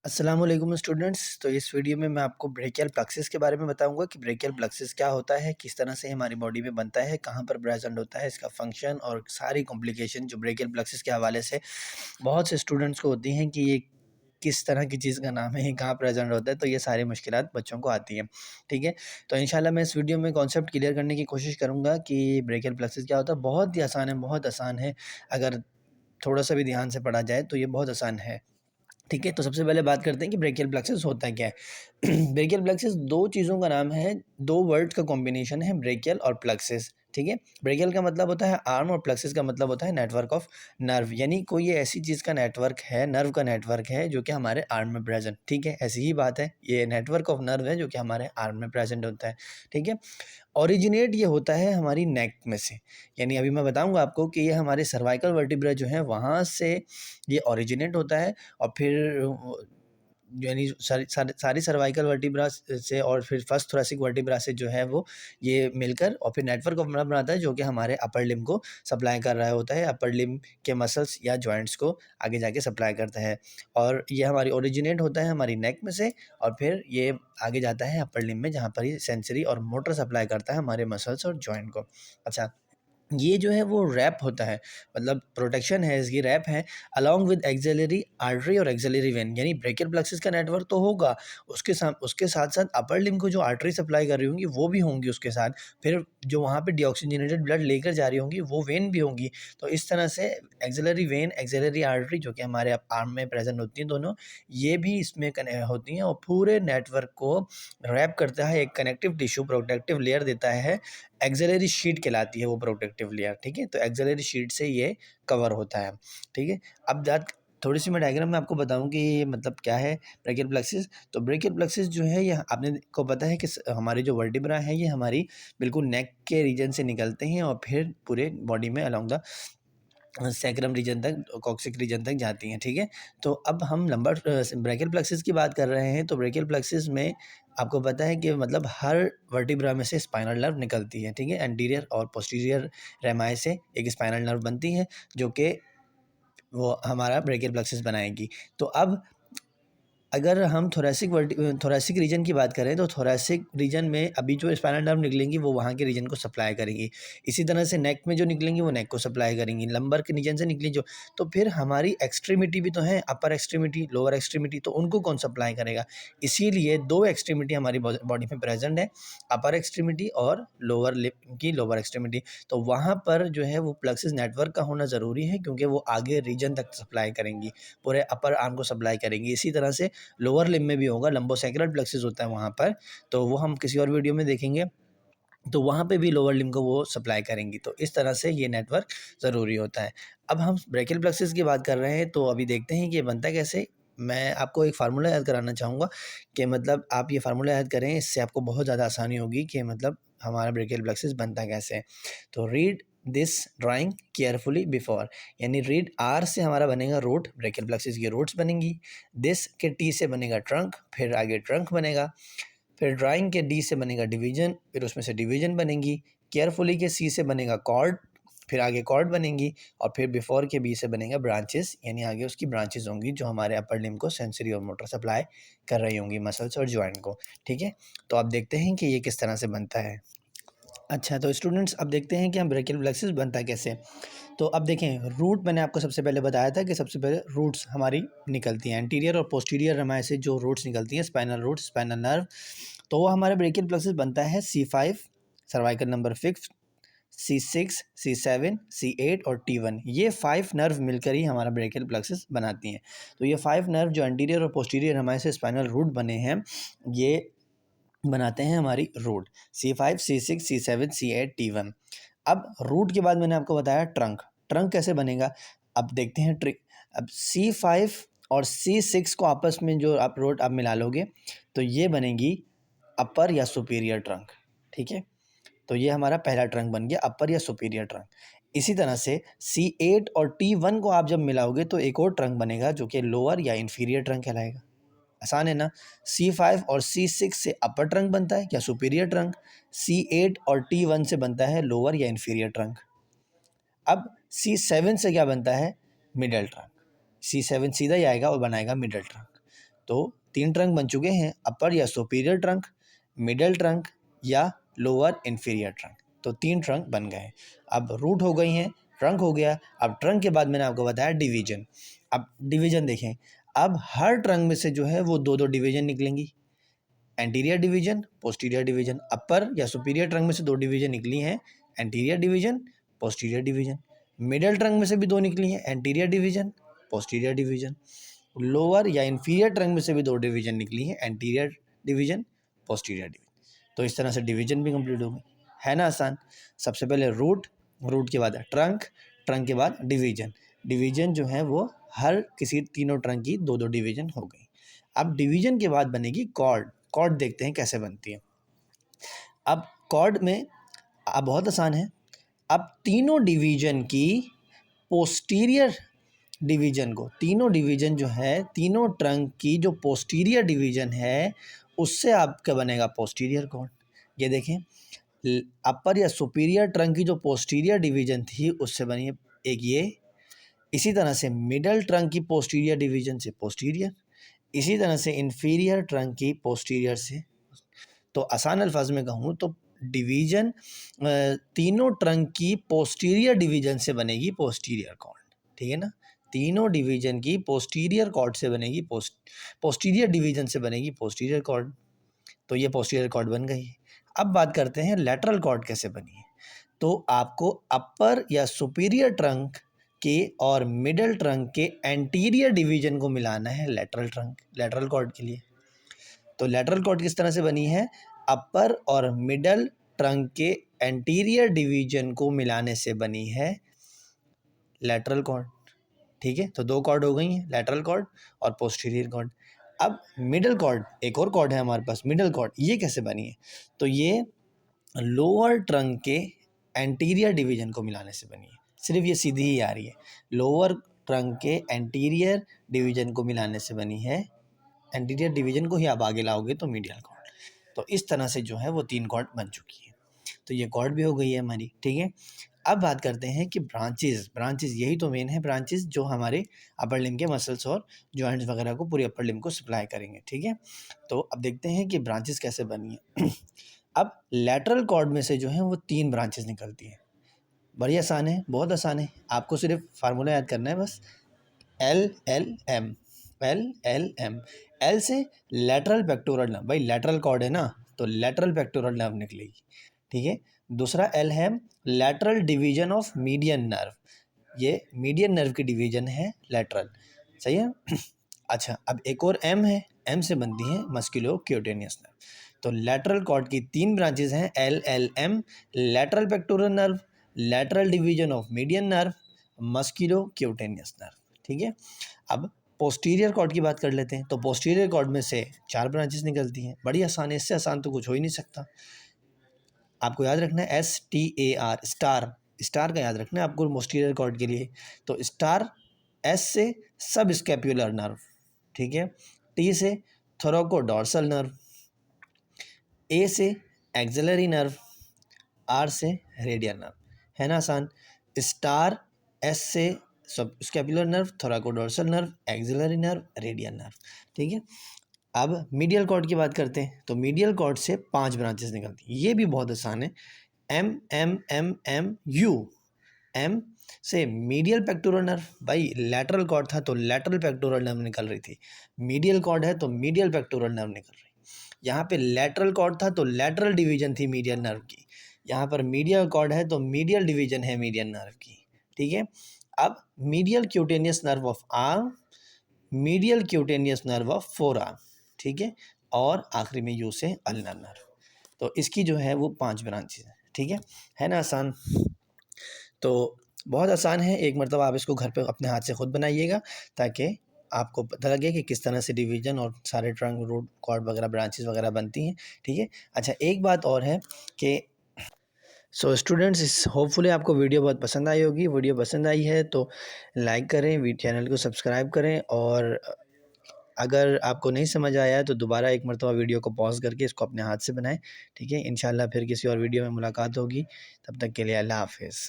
अस्सलाम वालेकुम स्टूडेंट्स। तो इस वीडियो में मैं आपको ब्रेकियल प्लेक्सिस के बारे में बताऊंगा कि ब्रेकियल प्लेक्सिस क्या होता है, किस तरह से हमारी बॉडी में बनता है, कहाँ पर प्रेजेंट होता है, इसका फंक्शन और सारी कॉम्प्लिकेशन जो ब्रेकियल प्लेक्सिस के हवाले से बहुत से स्टूडेंट्स को होती हैं कि ये किस तरह की चीज़ का नाम है, ये कहाँ प्रेजेंट होता है। तो ये सारी मुश्किलात बच्चों को आती हैं। ठीक है, तो इंशाल्लाह मैं इस वीडियो में कॉन्सेप्ट क्लियर करने की कोशिश करूँगा कि ब्रेकियल प्लेक्सिस क्या होता है। बहुत ही आसान है, बहुत आसान है। अगर थोड़ा सा भी ध्यान से पढ़ा जाए तो ये बहुत आसान है। ठीक है, तो सबसे पहले बात करते हैं कि ब्रेकियल प्लेक्सस होता क्या है। ब्रेकियल प्लेक्सस दो चीज़ों का नाम है, दो वर्ड्स का कॉम्बिनेशन है, ब्रेकियल और प्लेक्सस। ठीक है, ब्रेकियल का मतलब होता है आर्म और प्लेक्सस का मतलब होता है नेटवर्क ऑफ नर्व, यानी कोई ये ऐसी चीज़ का नेटवर्क है, नर्व का नेटवर्क है जो कि हमारे आर्म में प्रेजेंट। ठीक है, ऐसी ही बात है, ये नेटवर्क ऑफ नर्व है जो कि हमारे आर्म में प्रेजेंट होता है। ठीक है, ओरिजिनेट ये होता है हमारी नेक में से, यानी अभी मैं बताऊंगा आपको कि ये हमारे सर्वाइकल वर्टिब्रा जो है वहाँ से ये ओरिजिनेट होता है। और फिर यानी सारी सर्वाइकल वर्टिब्रा से और फिर फर्स्ट थोरेसिक वर्टिब्रा से जो है वो ये मिलकर और फिर नेटवर्क ऑफ नर्व बनाता है जो कि हमारे अपर लिम्ब को सप्लाई कर रहा होता है, अपर लिम्ब के मसल्स या जॉइंट्स को आगे जाके सप्लाई करता है। और ये हमारी ओरिजिनेट होता है हमारी नेक में से और फिर ये आगे जाता है अपर लिम्ब में, जहाँ पर ये सेंसरी और मोटर सप्लाई करता है हमारे मसल्स और जॉइंट को। अच्छा, ये जो है वो रैप होता है, मतलब प्रोटेक्शन है इसकी, रैप है अलॉन्ग विद एक्सिलरी आर्टरी और एक्सिलरी वेन। यानी ब्रेकियल प्लेक्सस का नेटवर्क तो होगा, उसके साथ साथ अपर लिम्ब को जो आर्टरी सप्लाई कर रही होंगी वो भी होंगी उसके साथ, फिर जो वहाँ पे डीऑक्सीजनेटेड ब्लड लेकर जा रही होंगी वो वेन भी होंगी। तो इस तरह से एक्सिलरी वेन, एक्सिलरी आर्टरी जो कि हमारे आर्म में प्रेजेंट होती हैं दोनों, ये भी इसमें होती हैं और पूरे नेटवर्क को रैप करता है, एक कनेक्टिव टिश्यू प्रोटेक्टिव लेयर देता है। एक्सिलरी शीट कहलाती है वो प्रोटेक्टिव लेयर। ठीक है, तो एक्सिलरी शीट से ये कवर होता है। ठीक है, अब बात थोड़ी सी मैं डायग्राम में आपको बताऊं कि ये मतलब क्या है ब्रेकियल प्लेक्सिस। तो ब्रेकियल प्लेक्सिस जो है ये आपने को पता है कि हमारे जो वर्टिब्रा है ये हमारी बिल्कुल नेक के रीजन से निकलते हैं और फिर पूरे बॉडी में अलोंग द सैक्रम रीजन तक, कॉक्सिक रीजन तक जाती हैं। ठीक है, तो अब हम लंबर ब्रेकियल प्लेक्सिस की बात कर रहे हैं। तो ब्रेकियल प्लेक्सिस में आपको पता है कि मतलब हर वर्टिब्रा में से स्पाइनल नर्व निकलती है। ठीक है, एंटीरियर और पोस्टीरियर रेमाई से एक स्पाइनल नर्व बनती है जो कि वो हमारा ब्रेकियल प्लेक्सिस बनाएगी। तो अब अगर हम थोरैसिक रीजन की बात करें तो थोरैसिक रीजन में अभी जो स्पाइनल नर्व निकलेंगी वो वहाँ के रीजन को सप्लाई करेंगी। इसी तरह से नेक में जो निकलेंगी वो नेक को सप्लाई करेंगी। लंबर के रीजन से निकली जो, तो फिर हमारी एक्सट्रीमिटी भी तो है, अपर एक्सट्रीमिटी, लोअर एक्सट्रीमिटी, तो उनको कौन सप्लाई करेगा। इसीलिए दो एक्सट्रीमिटी हमारी बॉडी में प्रेजेंट है, अपर एक्सट्रीमिटी और लोअर लिप की लोअर एक्सट्रीमिटी। तो वहाँ पर जो है वो प्लेक्सिस नेटवर्क का होना ज़रूरी है क्योंकि वो आगे रीजन तक सप्लाई करेंगी, पूरे अपर आर्म को सप्लाई करेंगी। इसी तरह से लोअर लिम्ब में भी होगा, लंबोसेक्रल प्लेक्सिस होता है वहाँ पर, तो वो हम किसी और वीडियो में देखेंगे। तो वहाँ पे भी लोअर लिम्ब को वो सप्लाई करेंगी। तो इस तरह से ये नेटवर्क ज़रूरी होता है। अब हम ब्रेकियल प्लेक्सिस की बात कर रहे हैं तो अभी देखते हैं कि ये बनता कैसे। मैं आपको एक फार्मूला याद कराना चाहूँगा कि मतलब आप ये फार्मूला याद करें, इससे आपको बहुत ज़्यादा आसानी होगी कि मतलब हमारा ब्रेकियल प्लेक्सिस बनता कैसे है। तो read this drawing carefully before, यानी रीड आर से हमारा बनेगा रूट, ब्रेकियल प्लेक्सिस की रूट्स बनेंगी। दिस के टी से बनेगा ट्रंक, फिर आगे ट्रंक बनेगा। फिर ड्राइंग के डी से बनेगा डिवीजन, फिर उसमें से डिवीजन बनेंगी। केयरफुली के सी से बनेगा कॉर्ड, फिर आगे कॉर्ड बनेंगी। और फिर बिफोर के बी से बनेगा ब्रांचेस, यानी आगे उसकी ब्रांचेस होंगी जो हमारे अपर लिम्ब को सेंसरी और मोटर सप्लाई कर रही होंगी, मसल्स और जॉइंट को। ठीक है, तो आप देखते हैं कि ये किस तरह से बनता है। अच्छा, तो स्टूडेंट्स अब देखते हैं कि हम ब्रेकियल प्लेक्सिस बनता कैसे। तो अब देखें, रूट मैंने आपको सबसे पहले बताया था कि सबसे पहले रूट्स हमारी निकलती हैं एंटीरियर और पोस्टीरियर रमाए से, जो रूट्स निकलती हैं स्पाइनल रूट, स्पाइनल नर्व। तो वो हमारे ब्रेकियल प्लेक्सिस बनता है C5 cervical number 5, C6, C7, C8 और T1। ये 5 नर्व मिलकर ही हमारा ब्रेकियल प्लेक्सिस बनाती हैं। तो ये 5 नर्व जो एंटीरियर और पोस्टीरियर हमारे से स्पाइनल रूट बने हैं, ये बनाते हैं हमारी root C5, C6, C7, C8, T1। अब रूट के बाद मैंने आपको बताया ट्रंक। ट्रंक कैसे बनेगा, अब देखते हैं ट्रिक। अब C5 और C6 को आपस में जो आप रूट आप मिला लोगे तो ये बनेगी अपर या सुपीरियर ट्रंक। ठीक है, तो ये हमारा पहला ट्रंक बन गया, अपर या सुपीरियर ट्रंक। इसी तरह से C8 और T1 को आप जब मिलाओगे तो एक और ट्रंक बनेगा जो कि लोअर या इन्फीरियर ट्रंक कहलाएगा। आसान है ना। C5 और C6 से अपर ट्रंक बनता है या सुपीरियर ट्रंक, C8 और T1 से बनता है लोअर या इन्फीरियर ट्रंक। अब C7 से क्या बनता है, मिडल ट्रंक। C7 सीधा ही आएगा और बनाएगा मिडल ट्रंक। तो 3 ट्रंक बन चुके हैं, अपर या सुपीरियर ट्रंक, मिडल ट्रंक या लोअर इन्फीरियर ट्रंक। तो 3 ट्रंक बन गए। अब रूट हो गई हैं, ट्रंक हो गया। अब ट्रंक के बाद मैंने आपको बताया डिवीजन। अब डिवीजन देखें, अब हर ट्रंक में से जो है वो 2-2 डिवीजन निकलेंगी, एंटीरियर डिवीजन, पोस्टीरियर डिवीजन। अपर या सुपीरियर ट्रंक में से 2 डिवीजन निकली हैं, anterior division, posterior division. Middle trunk में से भी 2 निकली हैं, anterior division, posterior division. Lower या इन्फीरियर ट्रंक में से भी 2 डिवीजन निकली हैं, एंटीरियर डिवीजन, पोस्टीरियर डिवीजन। तो इस तरह से डिवीजन भी कंप्लीट हो गई, है ना आसान। सबसे पहले रूट, रूट के बाद ट्रंक, ट्रंक के बाद डिवीजन। डिवीजन जो है वो हर किसी तीनों ट्रंक की 2-2 डिवीजन हो गई। अब डिवीजन के बाद बनेगी कॉर्ड। कॉर्ड देखते हैं कैसे बनती है। अब कॉर्ड में अब बहुत आसान है। अब तीनों डिवीजन की पोस्टीरियर डिवीजन को, तीनों डिवीजन जो है, तीनों ट्रंक की जो पोस्टीरियर डिवीजन है उससे आपका बनेगा पोस्टीरियर कॉर्ड। ये देखें, अपर या सुपीरियर ट्रंक की जो पोस्टीरियर डिवीजन थी उससे बनी है एक ये। इसी तरह से मिडल ट्रंक की पोस्टीरियर डिवीजन से पोस्टीरियर, इसी तरह से इन्फीरियर ट्रंक की पोस्टीरियर से। तो आसान अल्फाज में कहूँ तो डिवीजन तीनों ट्रंक की पोस्टीरियर डिवीजन से बनेगी पोस्टीरियर कॉर्ड, ठीक है ना। तीनों डिवीजन की पोस्टीरियर कॉर्ड से बनेगी पोस्टीरियर डिवीजन से बनेगी पोस्टीरियर कॉर्ड। तो ये पोस्टीरियर कॉर्ड बन गई है। अब बात करते हैं लेटरल कॉर्ड कैसे बनी है। तो आपको अपर या सुपीरियर ट्रंक के और मिडल ट्रंक के एंटीरियर डिवीजन को मिलाना है लेटरल ट्रंक, लेटरल कॉर्ड के लिए। तो लेटरल कॉर्ड किस तरह से बनी है, अपर और मिडल ट्रंक के एंटीरियर डिवीजन को मिलाने से बनी है लेटरल कॉर्ड, ठीक है। तो 2 कॉर्ड हो गई हैं, लेटरल कॉर्ड और पोस्टीरियर कॉर्ड। अब मिडल कॉर्ड, एक और कॉर्ड है हमारे पास मिडल कॉर्ड, ये कैसे बनी है। तो ये लोअर ट्रंक के एंटीरियर डिवीजन को मिलाने से बनी है। सिर्फ ये सीधी ही आ रही है, लोअर ट्रंक के एंटीरियर डिवीजन को मिलाने से बनी है। एंटीरियर डिवीजन को ही आप आगे लाओगे तो मीडियल कॉर्ड। तो इस तरह से जो है वो 3 कॉर्ड बन चुकी है। तो ये कॉर्ड भी हो गई है हमारी, ठीक है। अब बात करते हैं कि ब्रांचेस, ब्रांचेस यही तो मेन है, ब्रांचेस जो हमारे अपर लिम्ब के मसल्स और जॉइंट्स वगैरह को, पूरी अपर लिम्ब को सप्लाई करेंगे, ठीक है। तो अब देखते हैं कि ब्रांचेस कैसे बनी है। अब लेटरल कॉर्ड में से जो है वो 3 ब्रांचेस निकलती हैं। बड़ी आसान है, बहुत आसान है, आपको सिर्फ फार्मूला याद करना है बस। L L M, L L M. L से लेटरल पेक्टोरल नर्व, भाई लेटरल कॉर्ड है ना तो लेटरल पेक्टोरल नर्व निकलेगी, ठीक है। दूसरा एल है lateral division of median nerve, ये मीडियन नर्व की डिवीजन है लेटरल, सही है। अच्छा, अब एक और एम है, एम से बनती है मस्कुलो क्यूटेनियस नर्व। तो लेटरल कॉर्ड की 3 ब्रांचेस हैं, L L M, lateral pectoral nerve, lateral division of median nerve, musculocutaneous nerve, ठीक है। अब पोस्टीरियर कॉर्ड की बात कर लेते हैं। तो पोस्टीरियर कॉर्ड में से 4 ब्रांचेस निकलती हैं, बड़ी आसान है, इससे आसान तो कुछ हो ही नहीं सकता। आपको याद रखना है STAR, स्टार, स्टार का याद रखना है आपको पोस्टीरियर कॉर्ड के लिए। तो स्टार, S से सब स्कैप्युलर नर्व, ठीक है। T से थोरैकोडोर्सल नर्व, A से एक्सिलरी नर्व, R से रेडियल नर्व, है ना आसान। स्टार, S से सब scapular nerve, thoracodorsal nerve, axillary nerve, radial nerve, ठीक है। अब मीडियल कॉर्ड की बात करते हैं। तो मीडियल कॉर्ड से 5 ब्रांचेस निकलती हैं, ये भी बहुत आसान है। M M M M U, M से मीडियल पेक्टोरल नर्व, भाई लेटरल कॉर्ड था तो लेटरल पेक्टोरल नर्व निकल रही थी, मीडियल कॉर्ड है तो मीडियल पेक्टोरल नर्व निकल रही। यहाँ पे लेटरल कॉर्ड था तो लेटरल डिवीजन थी मीडियल नर्व की, यहाँ पर मीडियल कॉर्ड है तो मीडियल डिवीजन है मीडियल नर्व की, ठीक है। अब medial cutaneous nerve of arm, medial cutaneous nerve of four arm, ठीक है। और आखिरी में यू से अल्नर नर्व। तो इसकी जो है वो 5 ब्रांचेस है, ठीक है ना आसान। तो बहुत आसान है, एक मरतबा आप इसको घर पे अपने हाथ से खुद बनाइएगा ताकि आपको पता लगे कि किस तरह से डिवीजन और सारे ट्रंक, रूट, कॉर्ड वगैरह, ब्रांचेस वगैरह बनती हैं, ठीक है। अच्छा, एक बात और है कि सो स्टूडेंट्स, इस होपफुली आपको वीडियो बहुत पसंद आई होगी। वीडियो पसंद आई है तो लाइक करें, चैनल को सब्सक्राइब करें, और अगर आपको नहीं समझ आया है तो दोबारा एक मरतबा वीडियो को पॉज करके इसको अपने हाथ से बनाएं, ठीक है। इंशाल्लाह फिर किसी और वीडियो में मुलाकात होगी, तब तक के लिए अल्लाह हाफिज़।